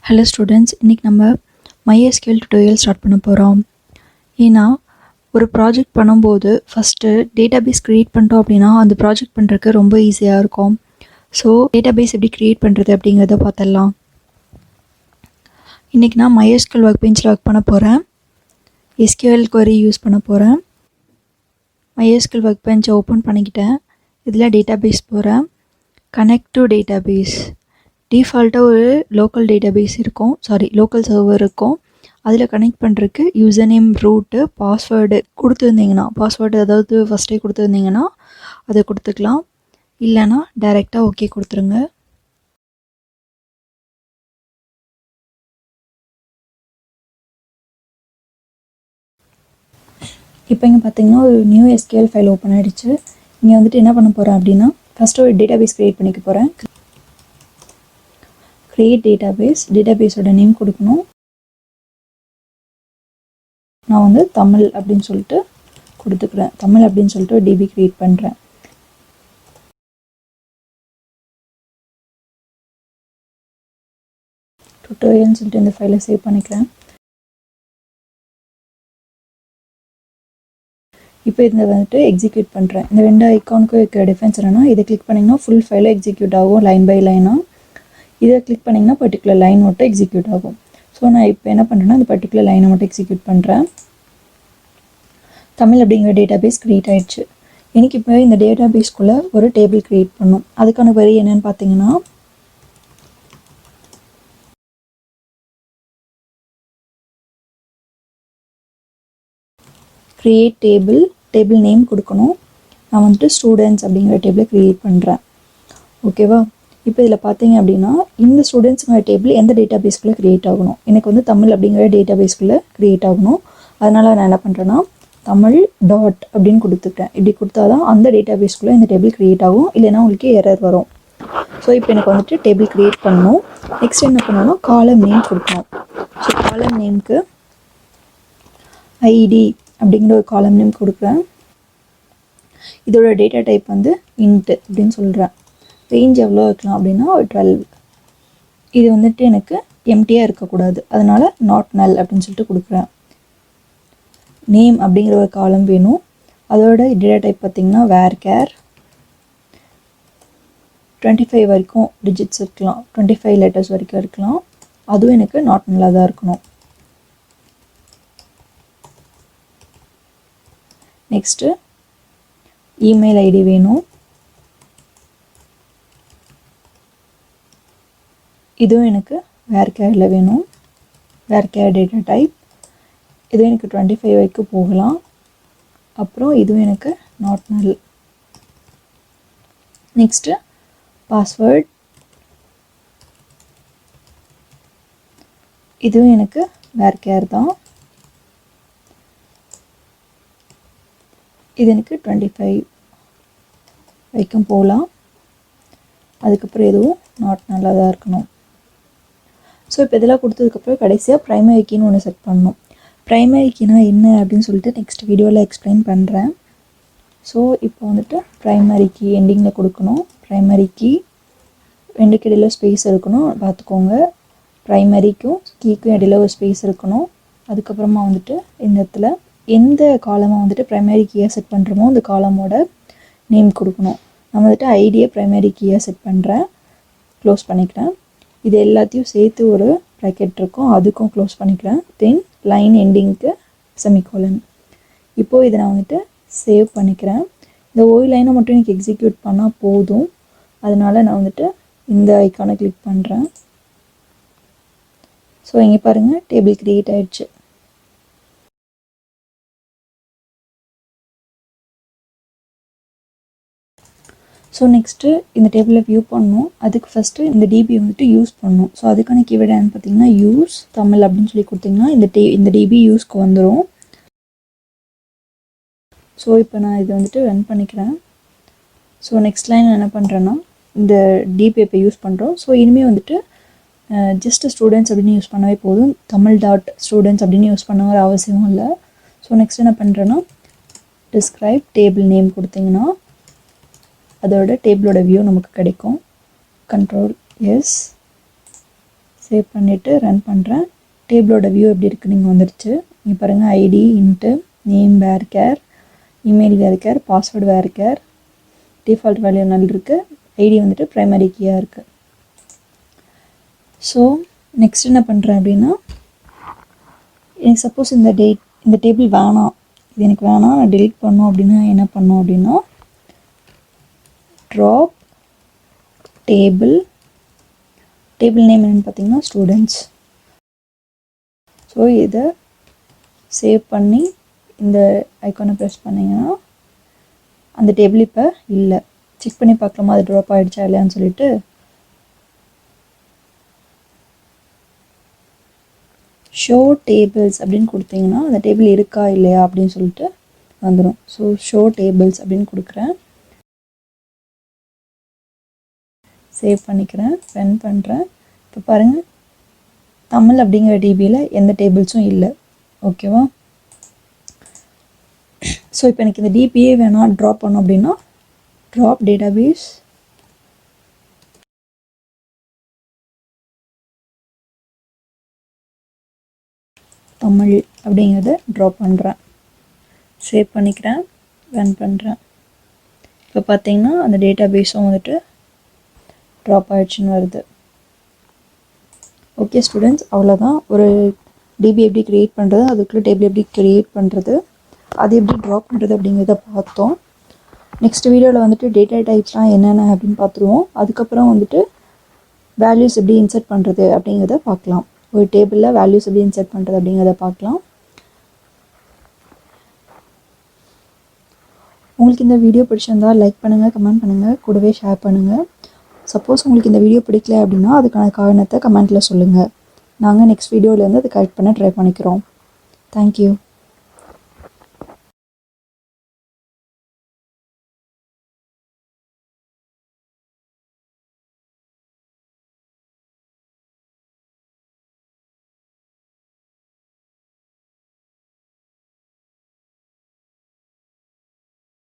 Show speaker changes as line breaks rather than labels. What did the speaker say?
Hello students, இன்றைக்கி நம்ம MySQL tutorial start பண்ண போகிறோம். ஏன்னா ஒரு ப்ராஜெக்ட் பண்ணும்போது ஃபஸ்ட்டு டேட்டாபேஸ் க்ரியேட் பண்ணிட்டோம் அப்படின்னா அந்த ப்ராஜெக்ட் பண்ணுறதுக்கு ரொம்ப ஈஸியாக இருக்கும். ஸோ டேட்டாபேஸ் எப்படி க்ரியேட் பண்ணுறது அப்படிங்கிறத பார்த்துடலாம். இன்றைக்கி நான் MySQL ஒர்க் பெஞ்சில் ஒர்க் பண்ண போகிறேன். SQL query யூஸ் பண்ண போகிறேன். MySQL ஒர்க் பெஞ்சை ஓப்பன் பண்ணிக்கிட்டேன். இதில் டேட்டாபேஸ் போகிறேன். Connect to database. டிஃபால்ட்டாக ஒரு லோக்கல் டேட்டாபேஸ் இருக்கும், லோக்கல் சர்வர் இருக்கும். அதில் கனெக்ட் பண்ணுறதுக்கு யூசர் நேம், ரூட்டு, பாஸ்வேர்டு கொடுத்துருந்தீங்கன்னா, பாஸ்வேர்டு அதாவது ஃபஸ்ட்டே கொடுத்துருந்தீங்கன்னா அதை கொடுத்துக்கலாம். இல்லைனா டைரெக்டாக ஓகே கொடுத்துருங்க. இப்போ இங்கே பார்த்தீங்கன்னா ஒரு நியூ SQL ஃபைல் ஓப்பன் ஆகிடுச்சு. இங்கே வந்துட்டு என்ன பண்ண போகிறேன் அப்படின்னா, ஃபஸ்ட்டு ஒரு டேட்டாபேஸ் க்ரியேட் பண்ணிக்க போகிறேன். க்ரியேட் டேட்டாபேஸோட நேம் கொடுக்கணும். நான் வந்து தமிழ் அப்படின்னு சொல்லிட்டு கொடுத்துக்கிறேன். தமிழ் அப்படின்னு சொல்லிட்டு ஒரு டிபி க்ரியேட் பண்ணுறேன். டுட்டோரியல்னு சொல்லிட்டு இந்த ஃபைலை சேவ் பண்ணிக்கிறேன். இப்போ இதை வந்துட்டு எக்ஸிக்யூட் பண்ணுறேன். இந்த ரெண்டு ஐக்கானுக்கும் இருக்கிற டிஃபரன்ஸ் என்னென்னா, இதை கிளிக் பண்ணிங்கன்னா ஃபுல் ஃபைலும் எக்ஸிக்யூட் ஆகும் லைன் பை லைனாக. இதை கிளிக் பண்ணிங்கன்னா பர்டிகுலர் லைன் மட்டும் எக்ஸிக்யூட் ஆகும். ஸோ நான் இப்போ என்ன பண்ணுறேன்னா இந்த பர்டிகுலர் லைனை மட்டும் எக்ஸிக்யூட் பண்ணுறேன். தமிழ் அப்படிங்கிற டேட்டாபேஸ் க்ரியேட் ஆகிடுச்சு. எனக்கு இப்போ இந்த டேட்டாபேஸ்க்குள்ளே ஒரு டேபிள் க்ரியேட் பண்ணும். அதுக்கான வரி என்னென்னு பார்த்தீங்கன்னா, க்ரியேட் டேபிள் நேம் கொடுக்கணும். நான் வந்துட்டு ஸ்டூடெண்ட்ஸ் அப்படிங்கிற டேபிளை க்ரியேட் பண்ணுறேன். ஓகேவா? இப்போ இதில் பார்த்தீங்க அப்படின்னா இந்த ஸ்டூடெண்ட்ஸுங்கிற டேபிள் எந்த டேட்டாபேஸ்க்குள்ளே க்ரியேட் ஆகணும், எனக்கு வந்து தமிழ் அப்படிங்கிற டேட்டாபேஸ்க்குள்ளே க்ரியேட் ஆகணும். அதனால் நான் என்ன பண்ணுறேன்னா தமிழ் டாட் அப்படின்னு கொடுத்துட்டேன். இப்படி கொடுத்தா தான் அந்த டேட்டாபேஸ்க்குள்ளே இந்த டேபிள் க்ரியேட் ஆகும், இல்லைன்னா உங்களுக்கு எரர் வரும். ஸோ இப்போ எனக்கு வந்துட்டு டேபிள் க்ரியேட் பண்ணணும். நெக்ஸ்ட் என்ன பண்ணணும், காலம் நேம் கொடுக்கணும். ஸோ காலம் நேம்க்கு ஐடி அப்படிங்கிற ஒரு காலம் நேம் கொடுக்குறேன். இதோட டேட்டா டைப் வந்து இன்ட்டு அப்படின்னு சொல்கிறேன். ரேஞ்ச் எவ்வளோ வைக்கலாம் அப்படின்னா ஒரு 12. இது வந்துட்டு எனக்கு எம்டியாக இருக்கக்கூடாது, அதனால் நாட் நல் அப்படின்னு சொல்லிட்டு கொடுக்குறேன். நேம் அப்படிங்கிற ஒரு காலம் வேணும். அதோட டேட்டா டைப் பார்த்திங்கன்னா வேர்கேர். 25 வரைக்கும் டிஜிட்ஸ் இருக்கலாம், 25 லெட்டர்ஸ் வரைக்கும் இருக்கலாம். அதுவும் எனக்கு நாட் நல்லாக தான் இருக்கணும். நெக்ஸ்ட்டு இமெயில் ஐடி வேணும். இதுவும் எனக்கு வேர்கேரில் வேணும். வேர்கேர் டேட்டா டைப். இதுவும் எனக்கு 25 வரைக்கும் போகலாம். அப்புறம் இதுவும் எனக்கு நாட் நல். Next password. இதுவும் எனக்கு வேர்கேர் தான். இது எனக்கு 25 வரைக்கும் போகலாம். அதுக்கப்புறம் எதுவும் நாட் நல்லா தான் இருக்கணும். ஸோ இப்போ இதெல்லாம் கொடுத்ததுக்கப்புறம் கடைசியாக ப்ரைமரி கீன்னு ஒன்று செட் பண்ணணும். ப்ரைமரி கீனா என்ன அப்படின்னு சொல்லிட்டு நெக்ஸ்ட் வீடியோவில் எக்ஸ்பிளைன் பண்ணுறேன். ஸோ இப்போ வந்துட்டு ப்ரைமரி கீ எண்டிங்கில் கொடுக்கணும். ப்ரைமரி கீ ரெண்டுக்கு இடையில ஸ்பேஸ் இருக்கணும், பார்த்துக்கோங்க. ப்ரைமரிக்கும் கீக்கும் இடையில ஒரு ஸ்பேஸ் இருக்கணும். அதுக்கப்புறமா வந்துட்டு இந்த இடத்துல எந்த காலமாக வந்துட்டு ப்ரைமரி கீயாக செட் பண்ணுறோமோ அந்த காலமோட நேம் கொடுக்கணும். நான் வந்துட்டு ஐடியை ப்ரைமரி கீயாக செட் பண்ணுறேன். க்ளோஸ் பண்ணிக்கிறேன். இது எல்லாத்தையும் சேர்த்து ஒரு ப்ராக்கெட் இருக்கும், அதுக்கும் க்ளோஸ் பண்ணிக்கிறேன். தென் லைன் எண்டிங்க்கு செமிகோலன். இப்போது இதை நான் வந்துட்டு சேவ் பண்ணிக்கிறேன். இந்த ஓய் லைனை மட்டும் எனக்கு எக்ஸிக்யூட் பண்ணால் போதும். அதனால் நான் வந்துட்டு இந்த ஐக்கானை கிளிக் பண்ணுறேன். ஸோ இங்கே பாருங்கள், டேபிள் க்ரியேட் ஆகிடுச்சு. ஸோ நெக்ஸ்ட்டு இந்த டேபிளில் வியூ பண்ணணும். அதுக்கு ஃபஸ்ட்டு இந்த டிபி வந்துட்டு யூஸ் பண்ணணும். ஸோ அதுக்கான கீவேர்டு என்னன்னு பார்த்தீங்கன்னா யூஸ் தமிழ் அப்படின்னு சொல்லி கொடுத்திங்கன்னா இந்த டிபி யூஸ்க்கு வந்துடும். ஸோ இப்போ நான் இதை வந்துட்டு ரன் பண்ணிக்கிறேன். ஸோ நெக்ஸ்ட் லைன் என்ன பண்ணுறேன்னா இந்த டிபி இப்போ யூஸ் பண்ணுறோம். ஸோ இனிமேல் வந்துட்டு ஜஸ்ட் ஸ்டூடெண்ட்ஸ் அப்படின்னு யூஸ் பண்ணவே போதும், தமிழ் டாட் ஸ்டூடெண்ட்ஸ் அப்படின்னு யூஸ் பண்ண அவசியம் இல்லை. ஸோ நெக்ஸ்ட் என்ன பண்ணுறேன்னா டிஸ்கிரைப் டேபிள் நேம் கொடுத்திங்கன்னா அதோட டேபிளோட வியூ நமக்கு கிடைக்கும். Ctrl S சேவ் பண்ணிவிட்டு ரன் பண்ணுறேன். டேபிளோட வியூ எப்படி இருக்குன்னு இங்கே வந்துடுச்சு. இங்கே பாருங்கள், ID int name varchar, email varchar, password varchar, default value null இருக்குது, ஐடி வந்துட்டு ப்ரைமரி கீயாக இருக்குது. ஸோ நெக்ஸ்ட் என்ன பண்ணுறேன் அப்படின்னா, எனக்கு சப்போஸ் இந்த டேபிள் வேணாம், இது எனக்கு வேணாம், நான் டெலீட் பண்ணோம் அப்படின்னா என்ன பண்ணோம் அப்படின்னா, ட்ராப் டேபிள் நேம் என்னென்னு பார்த்தீங்கன்னா ஸ்டூடெண்ட்ஸ். ஸோ இதை சேவ் பண்ணி இந்த ஐக்கானை ப்ரெஸ் பண்ணிங்கன்னா அந்த டேபிள் இப்போ இல்லை. செக் பண்ணி பார்க்கலாமா அது ட்ராப் ஆகிடுச்சா இல்லையான்னு சொல்லிட்டு ஷோ டேபிள்ஸ் அப்படின்னு கொடுத்தீங்கன்னா அந்த டேபிள் இருக்கா இல்லையா அப்படின்னு சொல்லிட்டு வந்துடும். ஸோ ஷோ டேபிள்ஸ் அப்படின்னு கொடுக்குறேன், சேவ் பண்ணிக்கிறேன், ரன் பண்ணுறேன். இப்போ பாருங்கள், தமிழ் அப்படிங்கிற டிபியில் எந்த டேபிள்ஸும் இல்லை. ஓகேவா? ஸோ இப்போ எனக்கு இந்த டிபியே வேணாம், ட்ராப் பண்ணோம் அப்படின்னா ட்ராப் டேட்டாபேஸ் தமிழ் அப்படிங்கிறத ட்ராப் பண்ணுறேன், சேவ் பண்ணிக்கிறேன், ரன் பண்ணுறேன். இப்போ பார்த்தீங்கன்னா அந்த டேட்டாபேஸும் வந்துட்டு ட்ராப் ஆகிடுச்சின்னு வருது. ஓகே ஸ்டூடெண்ட்ஸ், அவ்வளோதான். ஒரு டிபி எப்படி க்ரியேட் பண்ணுறது, அதுக்குள்ளே டேபிள் எப்படி க்ரியேட் பண்ணுறது, அது எப்படி ட்ராப் பண்ணுறது அப்படிங்கிறத பார்த்தோம். நெக்ஸ்ட் வீடியோவில் வந்துட்டு டேட்டா டைப்ஸ்லாம் என்னென்ன அப்படின்னு பார்த்துருவோம். அதுக்கப்புறம் வந்துட்டு வேல்யூஸ் எப்படி இன்சர்ட் பண்ணுறது அப்படிங்கிறத பார்க்கலாம். ஒரு டேபிளில் வேல்யூஸ் எப்படி இன்சர்ட் பண்ணுறது அப்படிங்கிறத பார்க்கலாம். உங்களுக்கு இந்த வீடியோ பிடிச்சிருந்தால் லைக் பண்ணுங்கள், கமெண்ட் பண்ணுங்கள், கூடவே ஷேர் பண்ணுங்கள். சப்போஸ் உங்களுக்கு இந்த வீடியோ பிடிக்கல அப்படின்னா அதுக்கான காரணத்தை கமெண்ட்டில் சொல்லுங்கள். நாங்கள் நெக்ஸ்ட் வீடியோவிலேருந்து அதை கரெக்ட் பண்ண ட்ரை பண்ணிக்கிறோம். தேங்க்யூ.